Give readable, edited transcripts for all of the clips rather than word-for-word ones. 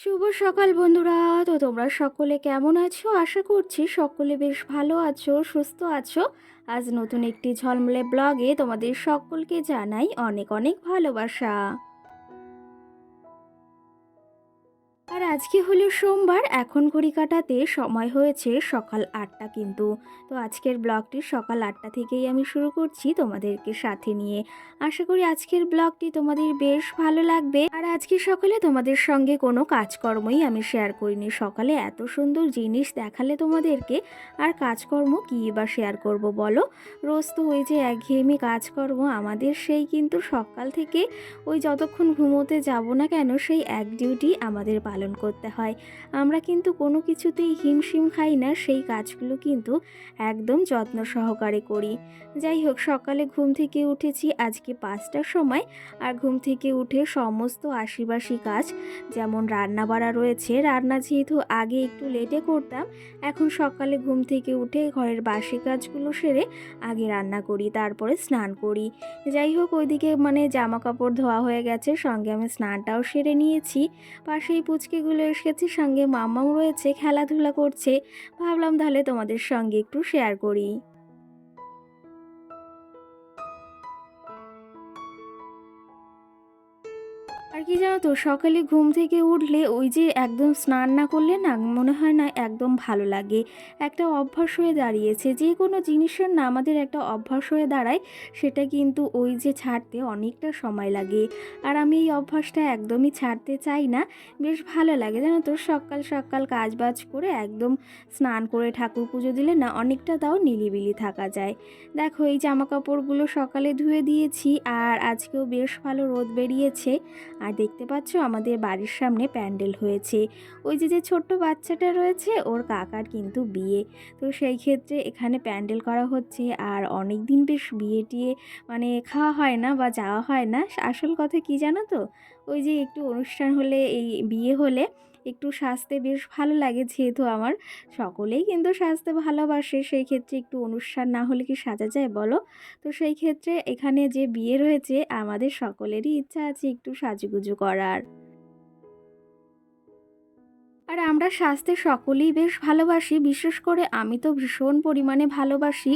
শুভ সকাল বন্ধুরা। তো তোমরা সকলে কেমন আছো? আশা করছি সকলে বেশ ভালো আছো, সুস্থ আছো। আজ নতুন একটি ঝলমলে ব্লগে তোমাদের সকলকে জানাই অনেক অনেক ভালোবাসা। আর আজকে হলো সোমবার, এখন ঘড়ি কাটাতে সময় হয়েছে সকাল ৮টা কিন্তু। তো আজকের ব্লগটি সকাল ৮টা থেকেই আমি শুরু করছি তোমাদেরকে সাথে নিয়ে। আশা করি আজকের ব্লগটি তোমাদের বেশ ভালো লাগবে। আর আজকে সকালে তোমাদের সঙ্গে কোনো কাজকর্মই আমি শেয়ার করিনি। সকালে এত সুন্দর জিনিস দেখালে তোমাদেরকে, আর কাজকর্ম কী বা শেয়ার করব বলো? রোজ তো ওই যে একঘেয়েমি কাজকর্ম আমাদের, সেই কিন্তু সকাল থেকে ওই যতক্ষণ ঘুমোতে যাব না কেন সেই এক ডিউটি আমাদের পালন করতে হয়। আমরা কিন্তু কোনো কিছুতেই হিমশিম খাই না, সেই কাজগুলো কিন্তু একদম যত্ন সহকারে করি। যাই হোক, সকালে ঘুম থেকে উঠেছি আজকে 5টার সময়। আর ঘুম থেকে উঠে সমস্ত আশিবাসী কাজ, যেমন রান্না বাড়া রয়েছে, রান্না যেহেতু আগে একটু লেটে করতাম, এখন সকালে ঘুম থেকে উঠে ঘরের বাসি কাজগুলো সেরে আগে রান্না করি, তারপরে স্নান করি। যাই হোক, ওইদিকে জামা কাপড় ধোয়া হয়ে গেছে, সঙ্গে আমি স্নানটাও সেরে নিয়েছি। পাশেই পুচকিগুলো এসেছে, সঙ্গে মাম্মাম রয়েছে, খেলাধুলা করছে। ভাবলাম তাহলে তোমাদের সঙ্গে একটু শেয়ার করি। আর কি জানো তো, সকালে ঘুম থেকে উঠলে ওই যে একদম স্নান না করলে না মনে হয় না একদম ভালো লাগে। একটা অভ্যাস হয়ে দাঁড়িয়েছে, যে কোনো জিনিসের না আমাদের একটা অভ্যাস হয়ে দাঁড়ায়, সেটা কিন্তু ওই যে ছাড়তে অনেকটা সময় লাগে। আর আমি এই অভ্যাসটা একদমই ছাড়তে চাই না। বেশ ভালো লাগে জানো তো, সকাল সকাল কাজ বাজ করে একদম স্নান করে ঠাকুর পুজো দিলে না অনেকটা তাও নিলিবিলি থাকা যায়। দেখো, এই জামা কাপড়গুলো সকালে ধুয়ে দিয়েছি, আর আজকেও বেশ ভালো রোদ বেরিয়েছে। আর দেখতে পাচ্ছ আমাদের বাড়ির সামনে প্যান্ডেল হয়েছে। ওই যে ছোট্ট বাচ্চাটা রয়েছে, ওর কাকার কিন্তু বিয়ে। তো সেই ক্ষেত্রে এখানে প্যান্ডেল করা হচ্ছে। আর অনেক দিন বেশ বিয়ে টিয়ে খাওয়া হয় না বা যাওয়া হয় না। আসল কথা কি জানো তো, ওই যে একটু অনুষ্ঠান হলে, এই বিয়ে হলে একটু সাজতে বেশ ভালো লাগে। যেহেতু আমার সকলেই কিন্তু সাজতে ভালোবাসে, সেই ক্ষেত্রে একটু অনুষ্ঠান না হলে কি সাজা যায় বলো? তো সেই ক্ষেত্রে এখানে যে বিয়ে রয়েছে, আমাদের সকলেরই ইচ্ছা আছে একটু সাজুগুজু করার। আর আমরা সাজতে সকলেই বেশ ভালোবাসি, বিশেষ করে আমি তো ভীষণ পরিমাণে ভালোবাসি।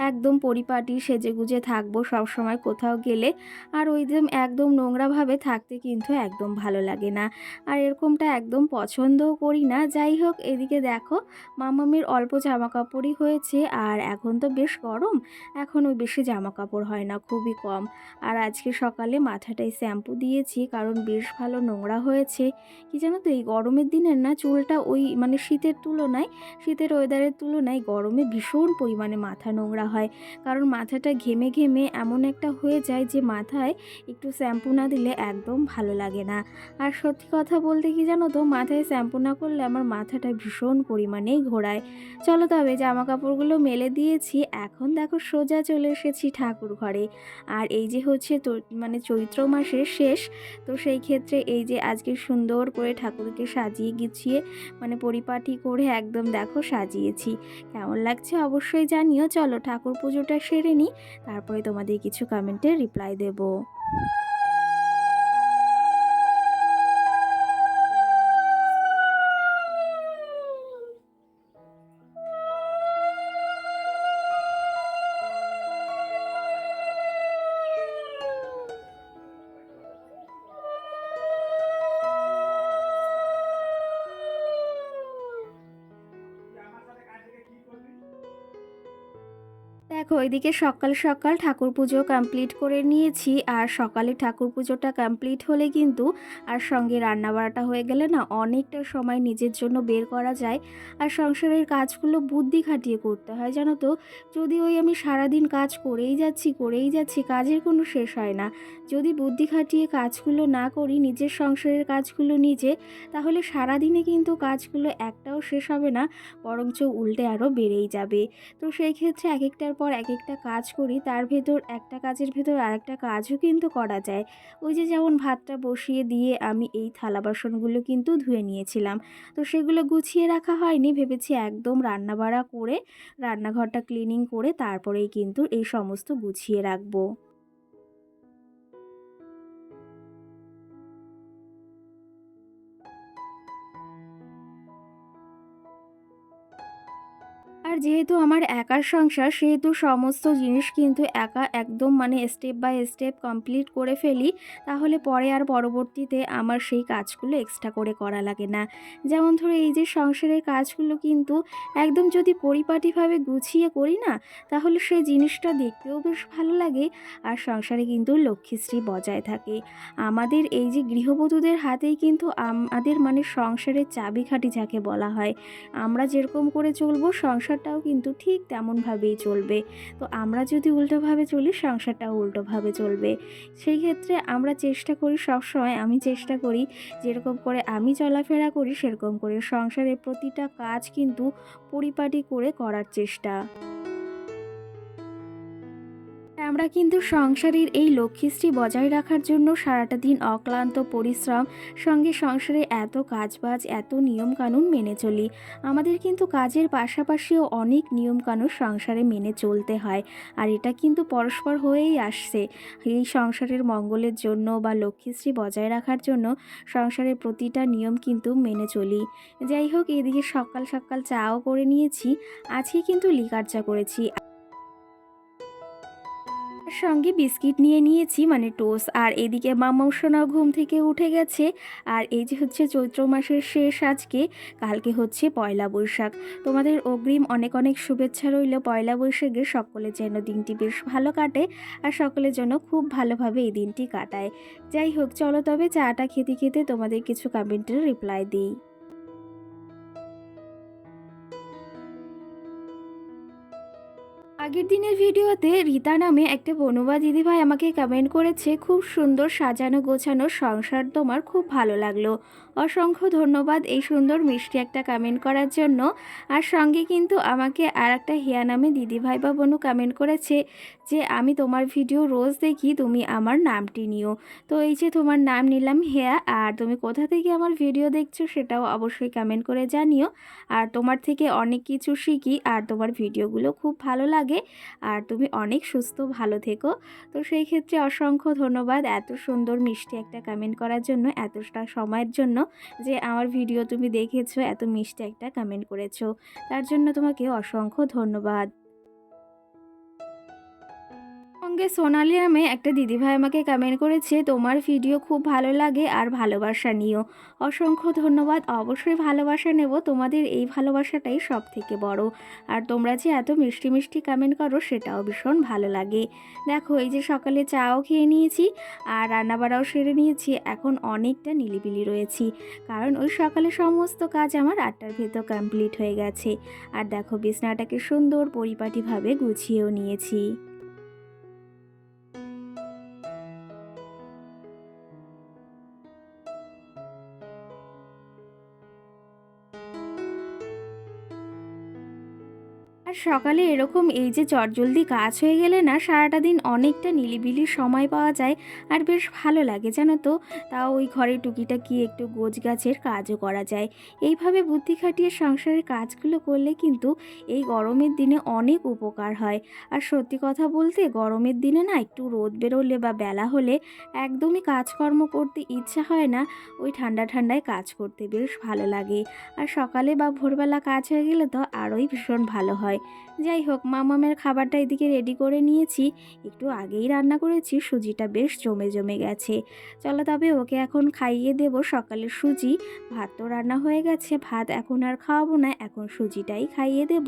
একদম পরিপাটি সেজেগুজে থাকবো সবসময় কোথাও গেলে। আর ওই যে একদম নোংরাভাবে থাকতে কিন্তু একদম ভালো লাগে না। আর এরকমটা একদম পছন্দও করি না। যাই হোক, এদিকে দেখো, মামামির অল্প জামা কাপড়ই হয়েছে। আর এখন তো বেশ গরম, এখন ওই বেশি জামা কাপড় হয় না, খুবই কম। আর আজকে সকালে মাথাটায় শ্যাম্পু দিয়েছি, কারণ বেশ ভালো নোংরা হয়েছে। কি জানো তো, এই গরমের দিনের না চুলটা ওই শীতের তুলনায়, শীতের ওয়েদারের তুলনায় গরমে ভীষণ পরিমাণে মাথা নোংরা হয়। কারণ মাথাটা ঘেমে ঘেমে এমন একটা হয়ে যায় যে মাথায় একটু শ্যাম্পু না দিলে একদম ভালো লাগে না। আর সত্যি কথা বলতে কি জানো তো, মাথায় শ্যাম্পু না করলে আমার মাথাটা ভীষণ পরিমাণেই ঘোরায়। চলো তবে, জামা কাপড়গুলো মেলে দিয়েছি, এখন দেখো সোজা চলে এসেছি ঠাকুর ঘরে। আর এই যে হচ্ছে তো চৈত্র মাসের শেষ। তো সেই ক্ষেত্রে এই যে আজকে সুন্দর করে ঠাকুরকে সাজিয়ে গুছিয়ে পরিপাটি করে একদম দেখো সাজিয়েছি। কেমন লাগছে অবশ্যই জানিও। চলো ঠাকুর পুজোটা সেরে নিই, তারপরে তোমাদের কিছু কমেন্টের রিপ্লাই দেবো। দেখো ওইদিকে সকাল সকাল ঠাকুর পুজো কমপ্লিট করে নিয়েছি। আর সকালে ঠাকুর পুজোটা কমপ্লিট হলে কিন্তু আর সঙ্গে রান্নাবাড়াটা হয়ে গেলে না অনেকটা সময় নিজের জন্য বের করা যায়। আর সংসারের কাজগুলো বুদ্ধি খাটিয়ে করতে হয় জানো তো। যদি আমি সারাদিন কাজ করেই যাচ্ছি কাজের কোনো শেষ হয় না। যদি বুদ্ধি খাটিয়ে কাজগুলো না করি নিজের সংসারের কাজগুলো নিজে, তাহলে সারাদিনে কিন্তু কাজগুলো একটাও শেষ হবে না, বরঞ্চ উল্টে আরও বেড়েই যাবে। তো সেই ক্ষেত্রে এক একটার পর এক একটা কাজ করি, তার ভেতর একটা কাজের ভেতর আরেকটা কাজও কিন্তু করা যায়। ওই যে যেমন ভাতটা বসিয়ে দিয়ে আমি এই থালা বাসনগুলো কিন্তু ধুয়ে নিয়েছিলাম, তো সেগুলো গুছিয়ে রাখা হয়নি, ভেবেছি একদম রান্নাবাড়া করে রান্নাঘরটা ক্লিনিং করে তারপরেই কিন্তু এই সমস্ত গুছিয়ে রাখবো। আর যেহেতু আমার একার সংসার, সেহেতু সমস্ত জিনিস কিন্তু একা একদম মানে স্টেপ বাই স্টেপ কমপ্লিট করে ফেলি, তাহলে পরে আর পরবর্তীতে আমার সেই কাজগুলো এক্সট্রা করে করা লাগে না। যেমন ধরো এই যে সংসারের কাজগুলো কিন্তু একদম যদি পরিপাটিভাবে গুছিয়ে করি না, তাহলে সেই জিনিসটা দেখতেও বেশ ভালো লাগে। আর সংসারে কিন্তু লক্ষ্মীশ্রী বজায় থাকে। আমাদের এই যে গৃহবধূদের হাতেই কিন্তু আমাদের মানে সংসারের চাবিকাঠি যাকে বলা হয়। আমরা যেরকম করে চলবো সংসারটাও কিন্তু ঠিক তেমনভাবেই চলবে। তো আমরা যদি উল্টোভাবে চলি সংসারটাও উল্টোভাবে চলবে। সেই ক্ষেত্রে আমরা চেষ্টা করি সবসময়, আমি চেষ্টা করি যেরকম করে আমি চলাফেরা করি সেরকম করে সংসারের প্রতিটা কাজ কিন্তু পরিপাটি করে করার চেষ্টা। আমরা কিন্তু সংসারের এই লক্ষ্মীশ্রী বজায় রাখার জন্য সারাটা দিন অক্লান্ত পরিশ্রম, সঙ্গে সংসারে এত কাজবাজ এত নিয়মকানুন মেনে চলি। আমাদের কিন্তু কাজের পাশাপাশিও অনেক নিয়মকানুন সংসারে মেনে চলতে হয়। আর এটা কিন্তু পরস্পর হয়েই আসছে। এই সংসারের মঙ্গলের জন্য বা লক্ষ্মীশ্রী বজায় রাখার জন্য সংসারের প্রতিটা নিয়ম কিন্তু মেনে চলি। যাই হোক, এদিকে সকাল সকাল চাও করে নিয়েছি। আজকে কিন্তু লিকার চা করেছি। তার সঙ্গে বিস্কিট নিয়ে নিয়েছি মানে টোস্ট। আর এদিকে মাম্মাম সোনাও ঘুম থেকে উঠে গেছে। আর এই যে হচ্ছে চৈত্র মাসের শেষ আজকে, কালকে হচ্ছে পয়লা বৈশাখ। তোমাদের অগ্রিম অনেক অনেক শুভেচ্ছা রইল পয়লা বৈশাখে। সকলের যেন দিনটি বেশ ভালো কাটে আর সকলের জন্য খুব ভালোভাবে এই দিনটি কাটায়। যাই হোক, চলো তবে চাটা খেতে খেতে তোমাদের কিছু কমেন্টের রিপ্লাই দিই। আগের দিনের ভিডিওতে রীতা নামে একটা বনুবা দিদিভাই আমাকে কমেন্ট করেছে, খুব সুন্দর সাজানো গোছানো সংসার, তোমার খুব ভালো লাগলো। অসংখ্য ধন্যবাদ এই সুন্দর মিষ্টি একটা কমেন্ট করার জন্য। আর সঙ্গে কিন্তু আমাকে আর একটা হিয়া নামে দিদিভাই বা বোনু কমেন্ট করেছে যে আমি তোমার ভিডিও রোজ দেখি, তুমি আমার নামটি নিও। তো এই যে তোমার নাম নিলাম হেয়া। আর তুমি কোথা থেকে আমার ভিডিও দেখছো সেটাও অবশ্যই কমেন্ট করে জানিও। আর তোমার থেকে অনেক কিছু শিখি আর তোমার ভিডিওগুলো খুব ভালো লাগে। আর তুমি অনেক সুস্থ ভালো থেকো। তো সেই ক্ষেত্রে অসংখ্য ধন্যবাদ এত সুন্দর মিষ্টি একটা কমেন্ট করার জন্য, এতটা সময়ের জন্য যে আমার ভিডিও তুমি দেখেছো, এত মিষ্টি একটা কমেন্ট করেছো, তার জন্য তোমাকে অসংখ্য ধন্যবাদ। সঙ্গে সোনালি নামে একটা দিদিভাই আমাকে কমেন্ট করেছে, তোমার ভিডিও খুব ভালো লাগে আর ভালোবাসা নিও। অসংখ্য ধন্যবাদ, অবশ্যই ভালোবাসা নেব, তোমাদের এই ভালোবাসাটাই সব থেকে বড়। আর তোমরা যে এত মিষ্টি মিষ্টি কমেন্ট করো সেটাও ভীষণ ভালো লাগে। দেখো এই যে সকালে চাও খেয়ে নিয়েছি আর রান্নাবাড়াও সেরে নিয়েছি, এখন অনেকটা নিলিবিলি রয়েছি, কারণ ওই সকালে সমস্ত কাজ আমার 8টার ভেতর কমপ্লিট হয়ে গেছে। আর দেখো বিছনাটাকে সুন্দর পরিপাটিভাবে গুছিয়েও নিয়েছি। আর সকালে এরকম এই যে চটজলদি কাজ হয়ে গেলে না সারাটা দিন অনেকটা নিলিবিলি সময় পাওয়া যায় আর বেশ ভালো লাগে জানো তো। তাও ওই ঘরে টুকিটাকি একটু গোছগাছের কাজও করা যায়। এইভাবে বুদ্ধি খাটিয়ে সংসারের কাজগুলো করলে কিন্তু এই গরমের দিনে অনেক উপকার হয়। আর সত্যি কথা বলতে গরমের দিনে না একটু রোদ বেরোলে বা বেলা হলে একদমই কাজকর্ম করতে ইচ্ছা হয় না। ওই ঠান্ডা ঠান্ডায় কাজ করতে বেশ ভালো লাগে। আর সকালে বা ভোরবেলা কাজ হয়ে গেলে তো আরোই ভীষণ ভালো হয়। যাই হোক, মামামের খাবারটা এদিকে রেডি করে নিয়েছি। একটু আগেই রান্না করেছি, সুজিটা বেশ জমে জমে গেছে। চলো তবে ওকে এখন খাইয়ে দেব সকালের সুজি। ভাত তো রান্না হয়ে গেছে, ভাত এখন আর খাওয়াবো না, এখন সুজিটাই খাইয়ে দেব।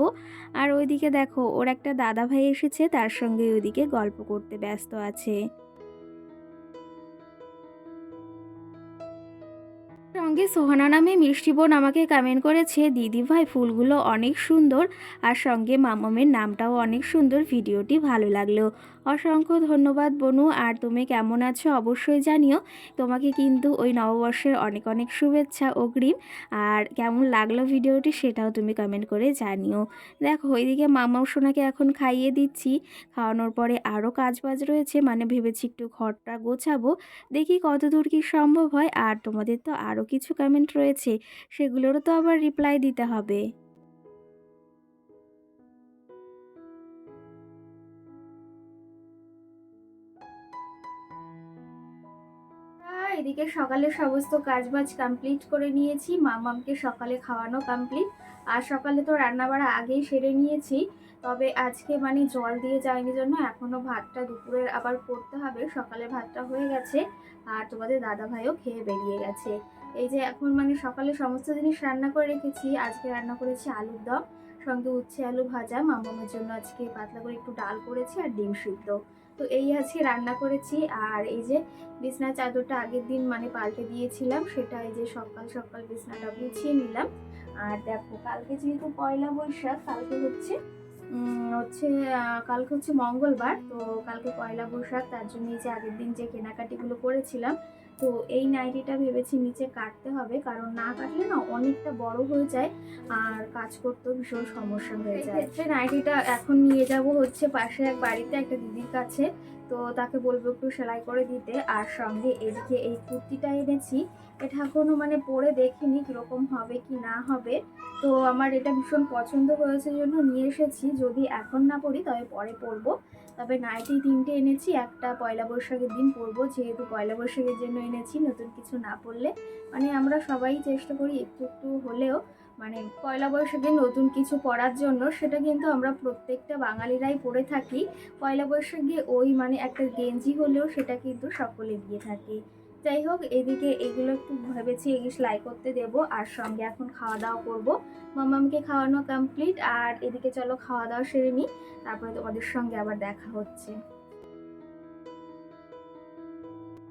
আর ওইদিকে দেখো, ওর একটা দাদা ভাই এসেছে, তার সঙ্গে ওইদিকে গল্প করতে ব্যস্ত আছে। সঙ্গে সোহানা নামে মিষ্টি বোন আমাকে কমেন্ট করেছে, দিদি ভাই ফুলগুলো অনেক সুন্দর, আর সঙ্গে মামামের নামটাও অনেক সুন্দর, ভিডিওটি ভালো লাগলো। অসংখ্য ধন্যবাদ বনু। আর তুমি কেমন আছো অবশ্যই জানিও। তোমাকে কিন্তু ওই নববর্ষের অনেক অনেক শুভেচ্ছা অগ্রিম। আর কেমন লাগলো ভিডিওটি সেটাও তুমি কমেন্ট করে জানিও। দেখো ওইদিকে মামাম সোনাকে এখন খাইয়ে দিচ্ছি। খাওয়ানোর পরে আরও কাজবাজ রয়েছে, মানে ভেবেছি একটু ঘরটা গোছাবো, দেখি কত দূর কি সম্ভব হয়। আর তোমাদের তো আরও কিছু কমেন্ট রয়েছে, সেগুলোরও তো আবার রিপ্লাই দিতে হবে। এদিকে সকালে সমস্ত কাজবাজ কমপ্লিট করে নিয়েছি, মামামকে সকালে খাওয়ানো কমপ্লিট। আর সকালে তো রান্নাবাড়া আগেই সেরে নিয়েছি, তবে আজকে মানে জল দিয়ে যায়নি জন্য এখনও ভাতটা দুপুরের আবার করতে হবে। সকালে ভাতটা হয়ে গেছে, আর তোমাদের দাদা ভাইও খেয়ে বেরিয়ে গেছে। এই যে এখন মানে সকালে সমস্ত জিনিস রান্না করে রেখেছি। আজকে রান্না করেছি আলুর দম, সঙ্গে উচ্ছে আলু ভাজা, মামামের জন্য আজকে পাতলা করে একটু ডাল করেছি, আর ডিম সিদ্ধ। তো এই আজকে রান্না করেছি। আর এই যে বিছনা চাদরটা আগের দিন মানে পাল্টে দিয়েছিলাম, সেটা এই যে সকাল সকাল বিছনাটা গুছিয়ে নিলাম। আর দেখো, কালকে যেহেতু পয়লা বৈশাখ, কালকে হচ্ছে হচ্ছে কালকে হচ্ছে মঙ্গলবার, তো কালকে পয়লা বৈশাখ, তার জন্য এই যে আগের দিন যে কেনাকাটিগুলো করেছিলাম, তো এই নাইটিটা ভেবেছি নিচে কাটতে হবে, কারণ না কাটলে না অনেকটা বড় হয়ে যায়, আর কাজ করতেও ভীষণ সমস্যা হয়ে যায়। নাইটিটা এখন নিয়ে যাব হচ্ছে পাশে এক বাড়িতে একটা দিদির কাছে, তো তাকে বলবো একটু সেলাই করে দিতে। আর সঙ্গে এদিকে এই কুর্তিটা এনেছি, এটা এখনো মানে পরে দেখিনি কীরকম হবে কি না হবে, তো আমার এটা ভীষণ পছন্দ হয়েছে জন্য নিয়ে এসেছি। যদি এখন না পরি তবে পরে পরবো। তবে নাইটি 3টে এনেছি, একটা পয়লা বৈশাখের দিন পরবো, যেহেতু পয়লা বৈশাখের জন্য এনেছি, নতুন কিছু না পরলে মানে আমরা সবাই চেষ্টা করি একটু একটু হলেও মানে পয়লা বৈশাখে নতুন কিছু পরার জন্য, সেটা কিন্তু আমরা প্রত্যেকটা বাঙালিরাই পরে থাকি। পয়লা বৈশাখে ওই মানে একটা গেঞ্জি হলেও সেটা কিন্তু সকলে দিয়ে থাকে। যাই হোক, এদিকে এগুলো একটু ভেবেছি এগুলো সেলাই করতে দেব, আর সঙ্গে এখন খাওয়া দাওয়া করবো। মামামকে খাওয়ানো কমপ্লিট, আর এদিকে চলো খাওয়া দাওয়া সেরে নিই, তারপরে তোমাদের সঙ্গে আবার দেখা হচ্ছে।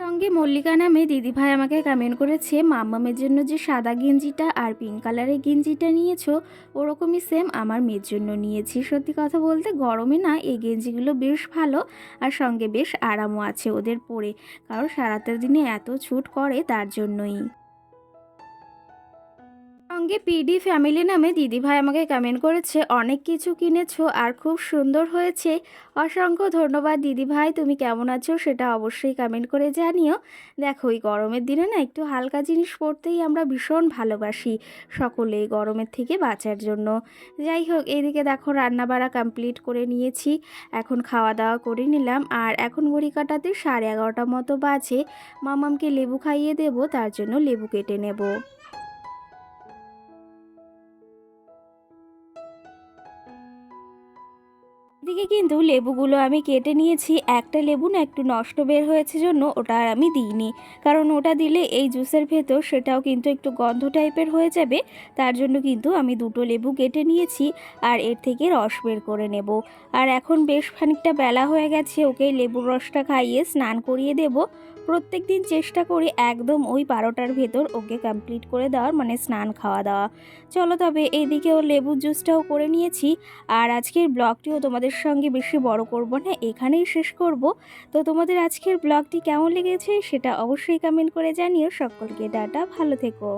সঙ্গে মল্লিকা নামে দিদিভাই আমাকে কমেন্ট করেছে, মাম্মামের জন্য যে সাদা গেঞ্জিটা আর পিঙ্ক কালারের গেঞ্জিটা নিয়েছো, ওরকমই সেম আমার মেয়ের জন্য নিয়েছি। সত্যি কথা বলতে গরমে না এই গেঞ্জিগুলো বেশ ভালো, আর সঙ্গে বেশ আরামও আছে ওদের পরে, কারণ সারাটা দিনে এত ছুট করে তার জন্যই। সঙ্গে পিডি ফ্যামিলি নামে দিদিভাই আমাকে কমেন্ট করেছে, অনেক কিছু কিনেছো আর খুব সুন্দর হয়েছে। অসংখ্য ধন্যবাদ দিদিভাই, তুমি কেমন আছো সেটা অবশ্যই কমেন্ট করে জানিও। দেখো, এই গরমের দিনে না একটু হালকা জিনিস পরতেই আমরা ভীষণ ভালোবাসি, সকলেই গরমের থেকে বাঁচার জন্য। যাই হোক, এইদিকে দেখো রান্নাবাড়া কমপ্লিট করে নিয়েছি, এখন খাওয়া দাওয়া করে নিলাম। আর এখন ঘড়ি কাটাতে 11:30 মতো বাজে। মামামকে লেবু খাইয়ে দেবো, তার জন্য লেবু কেটে নেব। এদিকে কিন্তু লেবুগুলো আমি কেটে নিয়েছি, একটা লেবু না একটু নষ্ট বের হয়েছে জন্য ওটা আর আমি দিইনি, কারণ ওটা দিলে এই জুসের ভেতর সেটাও কিন্তু একটু গন্ধ টাইপের হয়ে যাবে, তার জন্য কিন্তু আমি দুটো লেবু কেটে নিয়েছি, আর এর থেকে রস বের করে নেব। আর এখন বেশ খানিকটা বেলা হয়ে গেছে, ওকে লেবুর রসটা খাইয়ে স্নান করিয়ে দেব। প্রত্যেক দিন চেষ্টা করি একদম ওই 12টার ভেতর ওকে কমপ্লিট করে দেওয়ার, মানে স্নান খাওয়া দাওয়া। চলো তবে এইদিকে ও লেবুর জুসটাও করে নিয়েছি। আর আজকের ব্লগটিও তোমাদের সঙ্গে বেশি বড় করব না, এখানেই শেষ করব। তো তোমাদের আজকের ব্লগটি কেমন লেগেছে সেটা অবশ্যই কমেন্ট করে জানিও। সকলকে টাটা, ভালো থেকো।